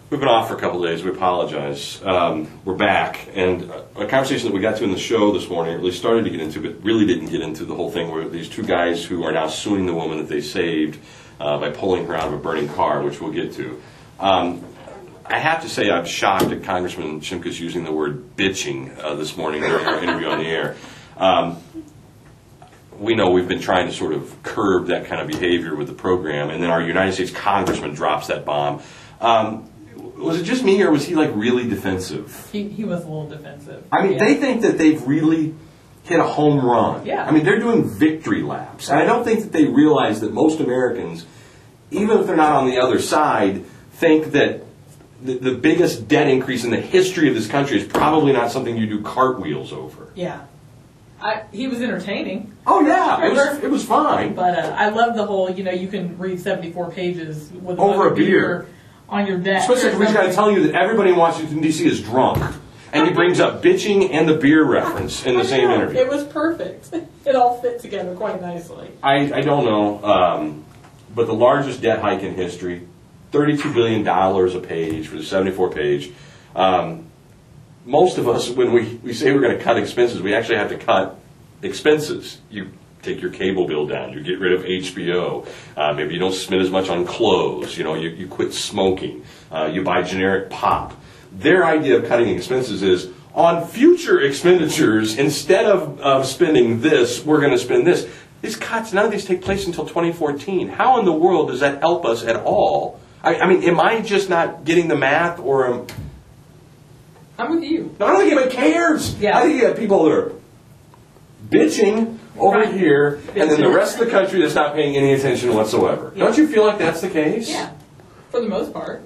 We've been off for a couple of days. We apologize. We're back. And a conversation that we got to in the show this morning, or at least started to get into, but really didn't get into the whole thing, where these two guys who are now suing the woman that they saved by pulling her out of a burning car, which we'll get to. I have to say I'm shocked at Congressman Shimkus using the word bitching this morning during our interview on the air. We know we've been trying to sort of curb that kind of behavior with the program, and then our United States Congressman drops that bomb. Was it just me, or was he like really defensive? He was a little defensive. I mean, they think that they've really hit a home run. Yeah. I mean, they're doing victory laps. And I don't think that they realize that most Americans, even if they're not on the other side, think that the biggest debt increase in the history of this country is probably not something you do cartwheels over. Yeah. He was entertaining. Oh, yeah. It was fine. But I love the whole, you can read 74 pages with over a beer on your deck. Especially if he's got to tell you that everybody in Washington, D.C. is drunk. And he brings up bitching and the beer reference in the same interview. It was perfect. It all fit together quite nicely. I don't know, but the largest debt hike in history, $32 billion a page for the 74-page. Most of us, when we say we're going to cut expenses, we actually have to cut expenses. You take your cable bill down. You get rid of HBO. Maybe you don't spend as much on clothes. You quit smoking. You buy generic pop. Their idea of cutting expenses is, on future expenditures, instead of spending this, we're going to spend this. These cuts, none of these take place until 2014. How in the world does that help us at all? I mean, am I just not getting the math, or I'm with you. No, I don't think anybody cares. Yeah. I think you got people that are bitching over here, and then the rest of the country that's not paying any attention whatsoever. Yeah. Don't you feel like that's the case? Yeah, for the most part.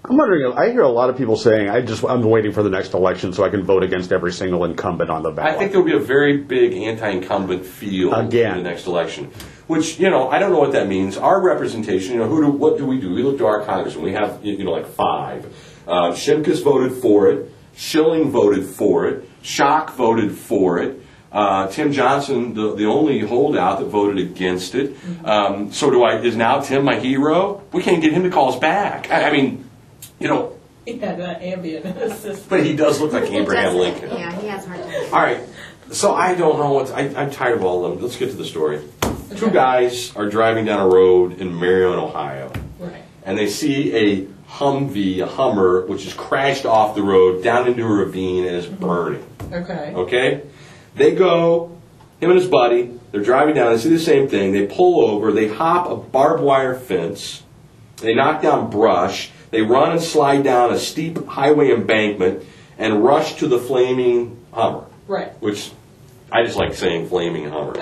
I'm wondering, I hear a lot of people saying, I'm waiting for the next election so I can vote against every single incumbent on the ballot. I think there'll be a very big anti-incumbent field in the next election. Which, I don't know what that means. Our representation, what do? We look to our congressman. We have, like 5. Shimkus voted for it. Schilling voted for it. Schock voted for it. Tim Johnson, the only holdout that voted against it. Is now Tim my hero? We can't get him to call us back. I mean, he had that ambient in his system. But he does look like Abraham Lincoln. Yeah, he has hard time. All right. So I don't know I'm tired of all of them. Let's get to the story. Okay. 2 guys are driving down a road in Marion, Ohio. Right. And they see a Humvee, a Hummer, which has crashed off the road down into a ravine and is burning. Okay. Okay? They go, him and his buddy, they're driving down, they see the same thing, they pull over, they hop a barbed wire fence, they knock down brush, they run and slide down a steep highway embankment and rush to the flaming Hummer. Right. Which, I just like saying flaming Hummer.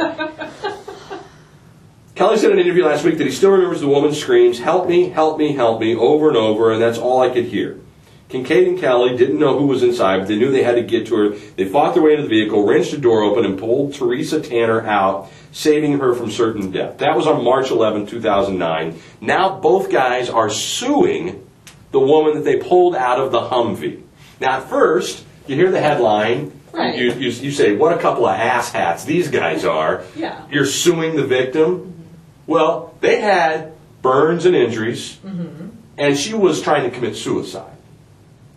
Kelly said in an interview last week that he still remembers the woman's screams, "Help me, help me, help me," over and over, and that's all I could hear. Kincaid and Kelly didn't know who was inside, but they knew they had to get to her. They fought their way into the vehicle, wrenched the door open, and pulled Teresa Tanner out, saving her from certain death. That was on March 11, 2009. Now both guys are suing the woman that they pulled out of the Humvee. Now at first, you hear the headline, right. you say, what a couple of asshats these guys are. Yeah. You're suing the victim. Well, they had burns and injuries, and she was trying to commit suicide.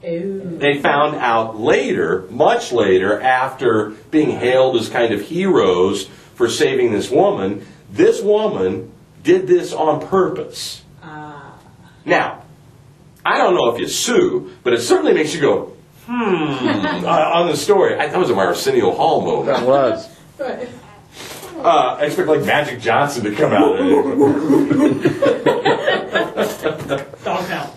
Ew. They found out later, much later, after being hailed as kind of heroes for saving this woman did this on purpose. Now, I don't know if you sue, but it certainly makes you go, on the story. That was a Arsenio Hall moment. That was. Right. I expect like Magic Johnson to come out. Dog out.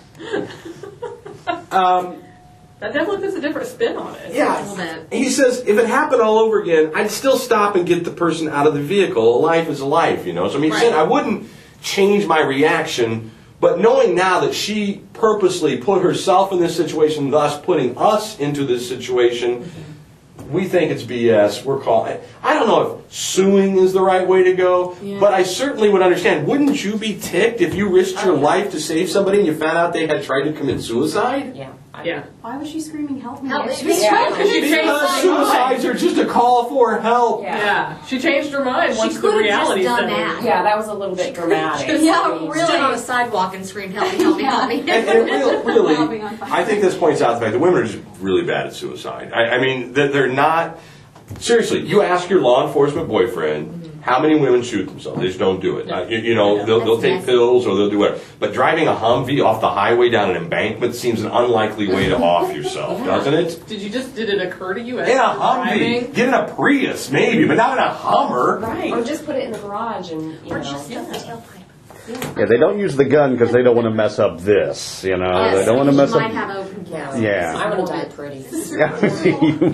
That definitely puts a different spin on it. Yeah. He says, if it happened all over again, I'd still stop and get the person out of the vehicle. A life is a life, So I mean, I wouldn't change my reaction, but knowing now that she purposely put herself in this situation, thus putting us into this situation, we think it's BS. We're calling. I don't know if suing is the right way to go, but I certainly would understand. Wouldn't you be ticked if you risked your life to save somebody and you found out they had tried to commit suicide? Yeah. Yeah. Why was she screaming, help me? Help me. She was Yeah. trying to She changed her mind. Suicides are just a call for help. Yeah. She changed her mind once the could've reality just set done in. that. Yeah, that was a little bit dramatic. Yeah, really. really. Stood on a sidewalk and screamed, help me, help me, help me. And really, Helping on fire. I think this points out the fact that women are just really bad at suicide. I mean, they're not. Seriously, you ask your law enforcement boyfriend how many women shoot themselves. They just don't do it. You know, they'll That's take messy. pills or they'll do whatever. But driving a Humvee off the highway down an embankment seems an unlikely way to off yourself, doesn't it? Did it occur to you as In you a were driving? Humvee, get in a Prius maybe, but not in a Hummer. Right. Or just put it in the garage and, you Or know. just stuff the tailpipe. Yeah, they don't use the gun because they don't want to mess up this. You know, Yes, they don't want to because mess you up. might have open gas. Yeah. I would have died pretty. you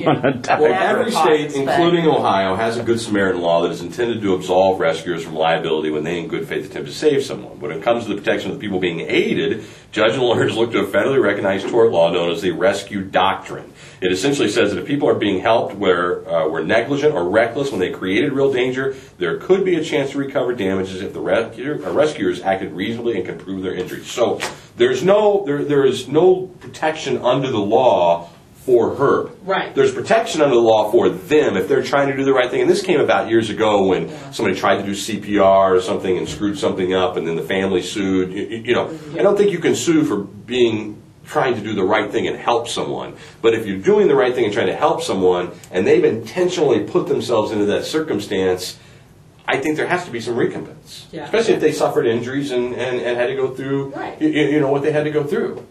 want to die. Well, Never every caused state, spec. including Ohio, has a Good Samaritan law that is intended to absolve rescuers from liability when they, in good faith, attempt to save someone. When it comes to the protection of the people being aided, judge and lawyers look to a federally recognized tort law known as the rescue doctrine. It essentially says that if people are being helped were negligent or reckless when they created real danger, there could be a chance to recover damages if the rescuers acted reasonably and can prove their injuries. So there is no protection under the law for her. Right. There's protection under the law for them if they're trying to do the right thing. And this came about years ago when somebody tried to do CPR or something and screwed something up, and then the family sued. You know, I don't think you can sue for trying to do the right thing and help someone. But if you're doing the right thing and trying to help someone, and they've intentionally put themselves into that circumstance, I think there has to be some recompense. Yeah. Especially if they suffered injuries and had to go through, Right. you know, what they had to go through.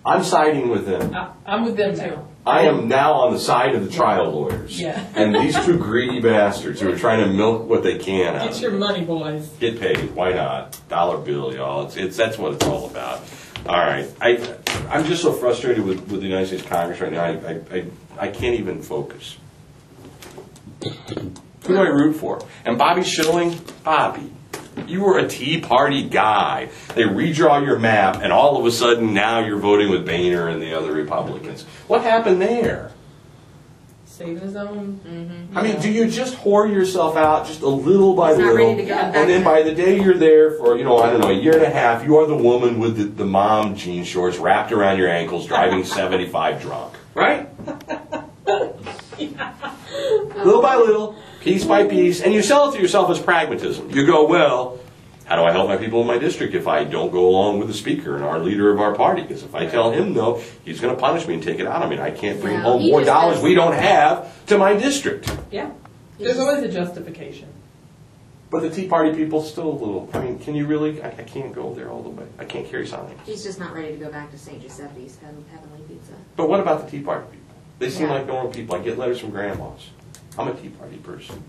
I'm siding with them. I'm with them too. I am now on the side of the trial lawyers. Yeah. And these two greedy bastards who are trying to milk what they can out Get of your it. money, boys. Get paid. Why not? Dollar bill, y'all. That's what it's all about. All right. I'm just so frustrated with the United States Congress right now. I can't even focus. Who do I root for? And Bobby Schilling? Bobby. You were a Tea Party guy. They redraw your map, and all of a sudden now you're voting with Boehner and the other Republicans. What happened there? Saving his own. I mean, do you just whore yourself out just a little by He's not little, ready to go back and then to- by the day you're there for, you know, I don't know, a year and a half, you are the woman with the mom jean shorts wrapped around your ankles driving 75 drunk, right? Little by little, piece by piece, and you sell it to yourself as pragmatism. You go, well, how do I help my people in my district if I don't go along with the speaker and our leader of our party? Because if I tell him no, he's going to punish me and take it out on me. And I can't bring Well, home he more just dollars does- we don't have to my district. Yeah. There's always a justification. But the Tea Party people still a little, I mean, can you really, I can't go there all the way. I can't carry signs. He's just not ready to go back to St. Giuseppe's Heavenly Pizza. But what about the Tea Party people? They seem Yeah. like normal people. I get letters from grandmas. I'm a Tea Party person.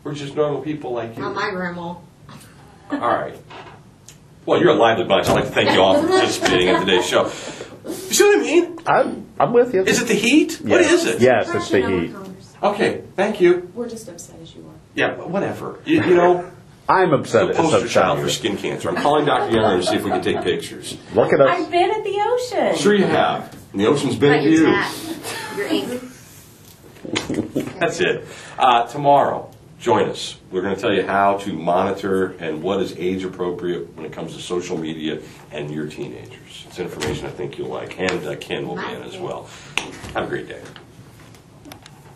We're just normal people like you. Not my grandma. All right. Well, you're a lively bunch. I'd like to thank you all for participating in today's show. You see what I mean? I'm with you. Is it the heat? What is it? Yes, it's the Fraction of heat. Congress. Okay, thank you. We're just upset as you are. Yeah, but whatever. You know, I'm upset. the It's poster upset child for you. skin cancer. I'm calling Dr. Younger to see if we can take pictures. Look at us. I've been at the ocean. Sure you have. And the ocean's been Not at your you. tat. Your ink. That's it. Tomorrow, join us. We're going to tell you how to monitor and what is age appropriate when it comes to social media and your teenagers. It's information I think you'll like. And Ken will be in as well. Have a great day.